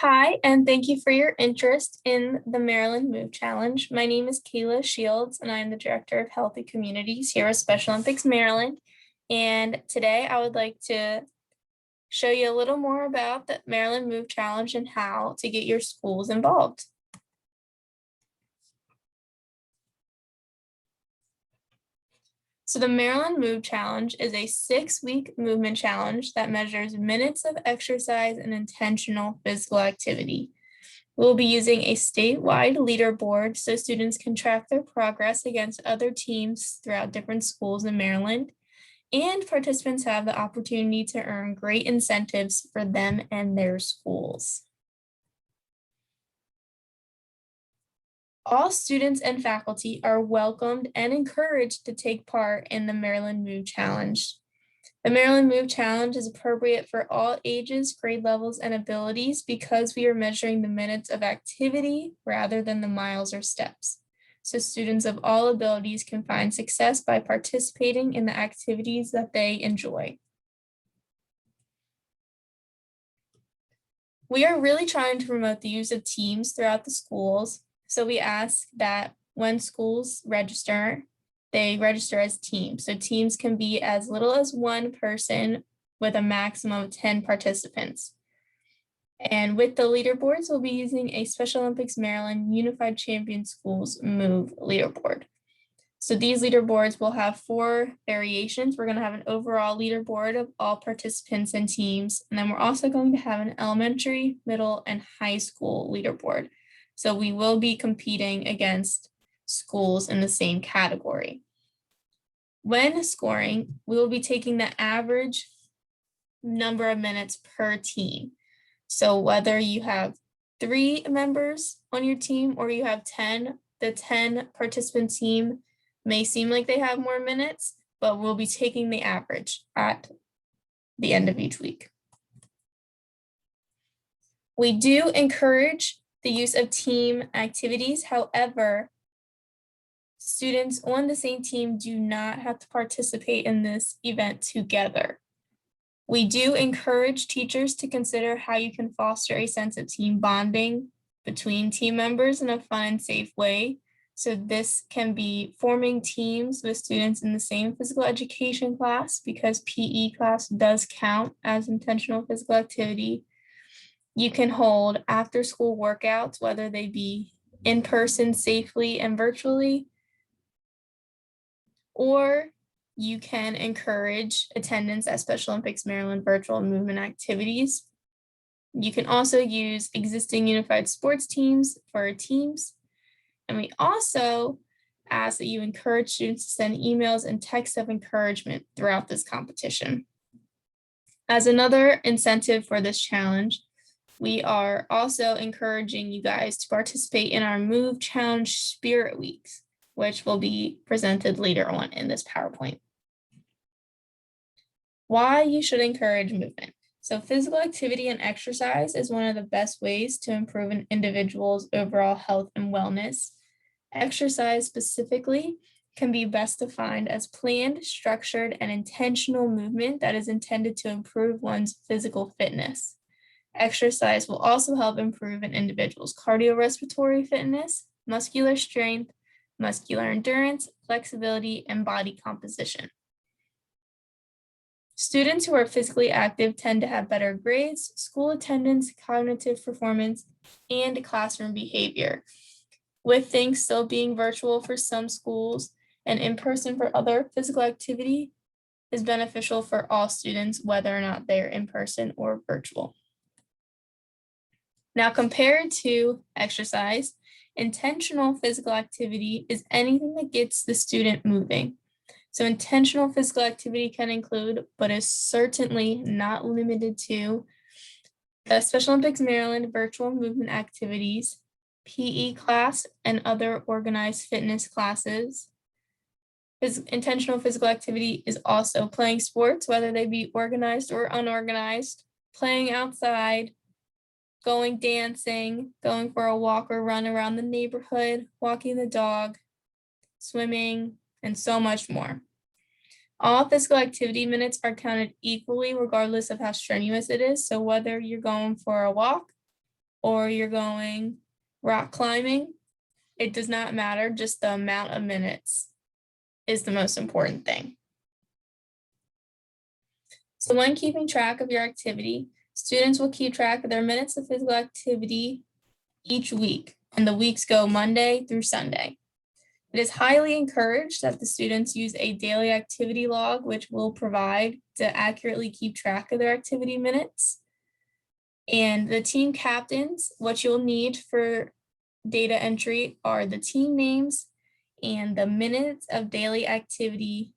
Hi, and thank you for your interest in the Maryland Move Challenge. My name is Kayla Shields, and I am the Director of Healthy Communities here at Special Olympics Maryland. And today I would like to show you a little more about the Maryland Move Challenge and how to get your schools involved. So the Maryland Move Challenge is a 6-week movement challenge that measures minutes of exercise and intentional physical activity. We'll be using a statewide leaderboard so students can track their progress against other teams throughout different schools in Maryland, and participants have the opportunity to earn great incentives for them and their schools. All students and faculty are welcomed and encouraged to take part in the Maryland Move Challenge. The Maryland Move Challenge is appropriate for all ages, grade levels, and abilities because we are measuring the minutes of activity rather than the miles or steps. So students of all abilities can find success by participating in the activities that they enjoy. We are really trying to promote the use of teams throughout the schools. So we ask that when schools register, they register as teams. So teams can be as little as one person with a maximum of 10 participants. And with the leaderboards, we'll be using a Special Olympics Maryland Unified Champion Schools Move leaderboard. So these leaderboards will have 4 variations. We're going to have an overall leaderboard of all participants and teams. And then we're also going to have an elementary, middle, and high school leaderboard. So we will be competing against schools in the same category. When scoring, we will be taking the average number of minutes per team. So whether you have 3 members on your team or you have 10, the 10 participant team may seem like they have more minutes, but we'll be taking the average at the end of each week. We do encourage the use of team activities. However, students on the same team do not have to participate in this event together. We do encourage teachers to consider how you can foster a sense of team bonding between team members in a fun and safe way. So this can be forming teams with students in the same physical education class because PE class does count as intentional physical activity. You can hold after-school workouts, whether they be in person safely and virtually, or you can encourage attendance at Special Olympics Maryland virtual movement activities. You can also use existing unified sports teams for teams. And we also ask that you encourage students to send emails and texts of encouragement throughout this competition. As another incentive for this challenge, we are also encouraging you guys to participate in our Move Challenge Spirit Weeks, which will be presented later on in this PowerPoint. Why you should encourage movement. So physical activity and exercise is one of the best ways to improve an individual's overall health and wellness. Exercise specifically can be best defined as planned, structured, and intentional movement that is intended to improve one's physical fitness. Exercise will also help improve an individual's cardiorespiratory fitness, muscular strength, muscular endurance, flexibility, and body composition. Students who are physically active tend to have better grades, school attendance, cognitive performance, and classroom behavior. With things still being virtual for some schools and in person for other, physical activity is beneficial for all students, whether or not they're in person or virtual. Now, compared to exercise, intentional physical activity is anything that gets the student moving. So intentional physical activity can include, but is certainly not limited to, the Special Olympics Maryland virtual movement activities, PE class, and other organized fitness classes. Intentional physical activity is also playing sports, whether they be organized or unorganized, playing outside, going dancing, going for a walk or run around the neighborhood, walking the dog, swimming, and so much more. All physical activity minutes are counted equally regardless of how strenuous it is. So whether you're going for a walk, or you're going rock climbing, it does not matter, just the amount of minutes is the most important thing. So when keeping track of your activity, students will keep track of their minutes of physical activity each week, and the weeks go Monday through Sunday. It is highly encouraged that the students use a daily activity log, which will provide to accurately keep track of their activity minutes. And the team captains, what you'll need for data entry are the team names and the minutes of daily activity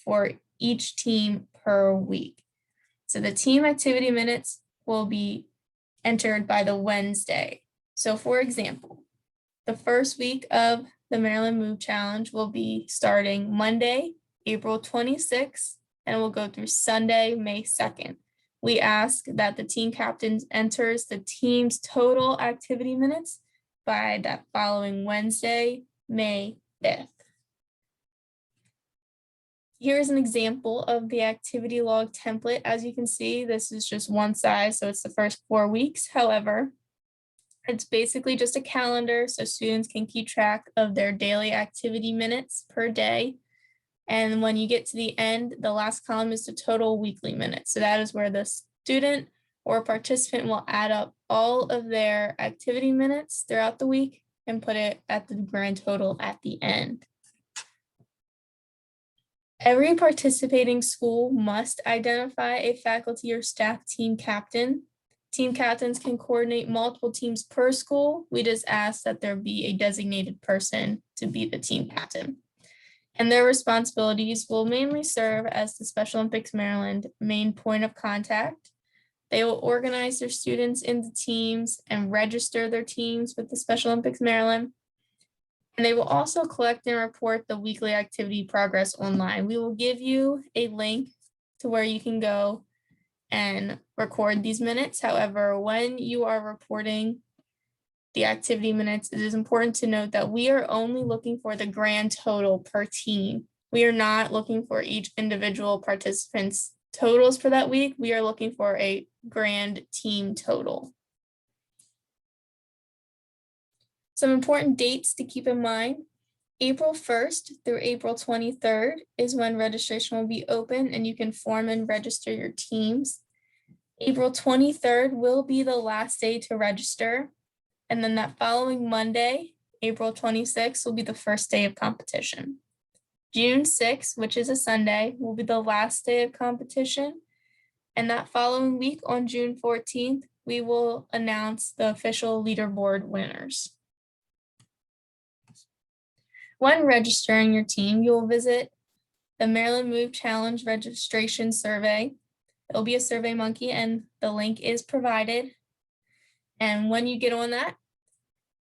for each team per week. So the team activity minutes will be entered by the Wednesday. So for example, the first week of the Maryland Move Challenge will be starting Monday, April 26th, and will go through Sunday, May 2nd. We ask that the team captain enters the team's total activity minutes by that following Wednesday, May 5th. Here's an example of the activity log template. As you can see, this is just one size, so it's the first 4 weeks. However, it's basically just a calendar so students can keep track of their daily activity minutes per day. And when you get to the end, the last column is the total weekly minutes. So that is where the student or participant will add up all of their activity minutes throughout the week and put it at the grand total at the end. Every participating school must identify a faculty or staff team captain. Team captains can coordinate multiple teams per school. We just ask that there be a designated person to be the team captain. And their responsibilities will mainly serve as the Special Olympics Maryland main point of contact. They will organize their students into teams and register their teams with the Special Olympics Maryland. And they will also collect and report the weekly activity progress online. We will give you a link to where you can go and record these minutes. However, when you are reporting the activity minutes, it is important to note that we are only looking for the grand total per team. We are not looking for each individual participant's totals for that week. We are looking for a grand team total. Some important dates to keep in mind. April 1st through April 23rd is when registration will be open and you can form and register your teams. April 23rd will be the last day to register. And then that following Monday, April 26th, will be the first day of competition. June 6th, which is a Sunday, will be the last day of competition. And that following week on June 14th, we will announce the official leaderboard winners. When registering your team, you will visit the Maryland Move Challenge registration survey. It'll be a Survey Monkey and the link is provided. And when you get on that,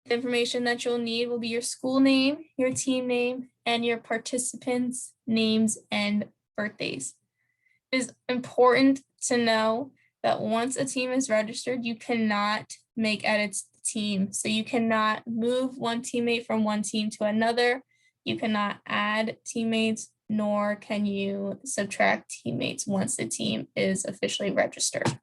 the information that you'll need will be your school name, your team name, and your participants' names and birthdays. It is important to know that once a team is registered, you cannot make edits to the team. So you cannot move one teammate from one team to another. You cannot add teammates, nor can you subtract teammates once the team is officially registered.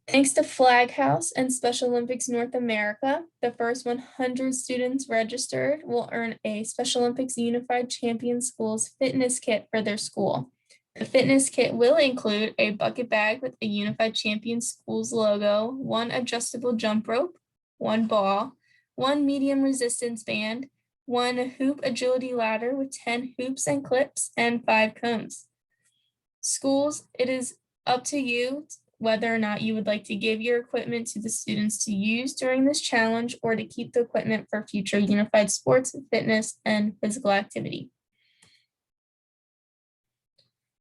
Thanks to Flag House and Special Olympics North America, the first 100 students registered will earn a Special Olympics Unified Champion Schools fitness kit for their school. The fitness kit will include a bucket bag with a Unified Champion Schools logo, one adjustable jump rope, one ball, one medium resistance band, one hoop agility ladder with 10 hoops and clips, and 5 cones. Schools, it is up to you whether or not you would like to give your equipment to the students to use during this challenge or to keep the equipment for future unified sports, fitness, and physical activity.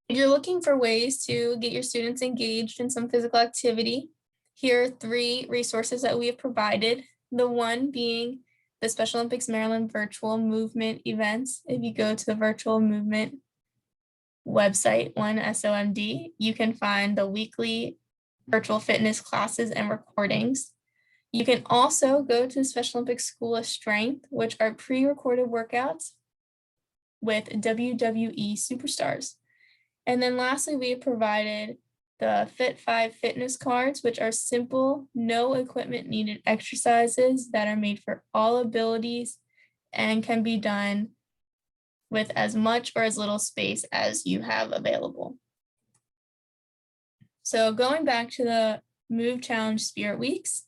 If you're looking for ways to get your students engaged in some physical activity, here are 3 resources that we have provided. The one being the Special Olympics Maryland virtual movement events. If you go to the virtual movement website, SOMD, you can find the weekly virtual fitness classes and recordings. You can also go to the Special Olympics School of Strength, which are pre-recorded workouts with WWE superstars. And then lastly, we have provided the Fit 5 fitness cards, which are simple, no equipment needed exercises that are made for all abilities and can be done with as much or as little space as you have available. So going back to the Move Challenge Spirit Weeks,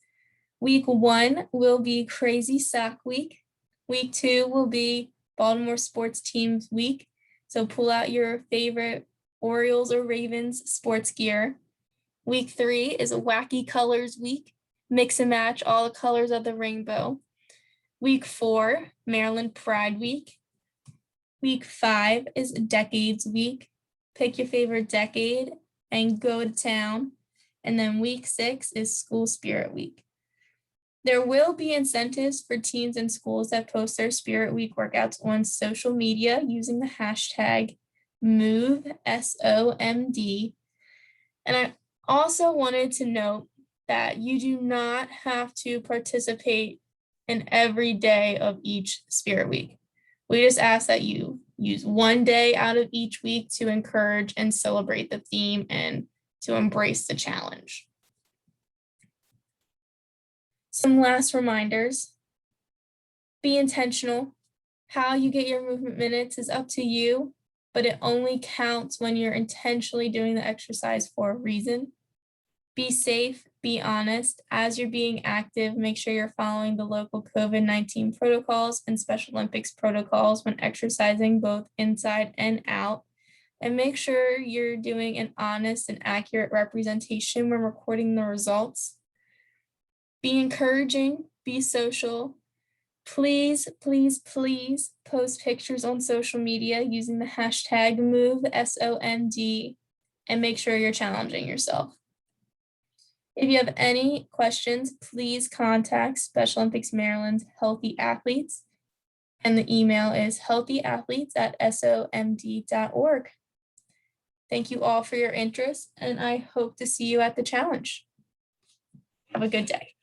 week 1 will be Crazy Sack Week. Week 2 will be Baltimore Sports Teams Week. So pull out your favorite Orioles or Ravens sports gear. Week 3 is a Wacky Colors Week. Mix and match all the colors of the rainbow. Week 4, Maryland Pride Week. Week 5 is Decades Week. Pick your favorite decade and go to town. And then week 6 is School Spirit Week. There will be incentives for teams and schools that post their Spirit Week workouts on social media using the hashtag MOVE, SOMD. And I also wanted to note that you do not have to participate in every day of each Spirit Week. We just ask that you use one day out of each week to encourage and celebrate the theme and to embrace the challenge. Some last reminders. Be intentional. How you get your movement minutes is up to you, but it only counts when you're intentionally doing the exercise for a reason. Be safe, be honest. As you're being active, make sure you're following the local COVID-19 protocols and Special Olympics protocols when exercising both inside and out. And make sure you're doing an honest and accurate representation when recording the results. Be encouraging, be social. Please, please, please post pictures on social media using the hashtag MoveSOMD and make sure you're challenging yourself. If you have any questions, please contact Special Olympics Maryland's Healthy Athletes, and the email is healthyathletes@somd.org. Thank you all for your interest, and I hope to see you at the challenge. Have a good day.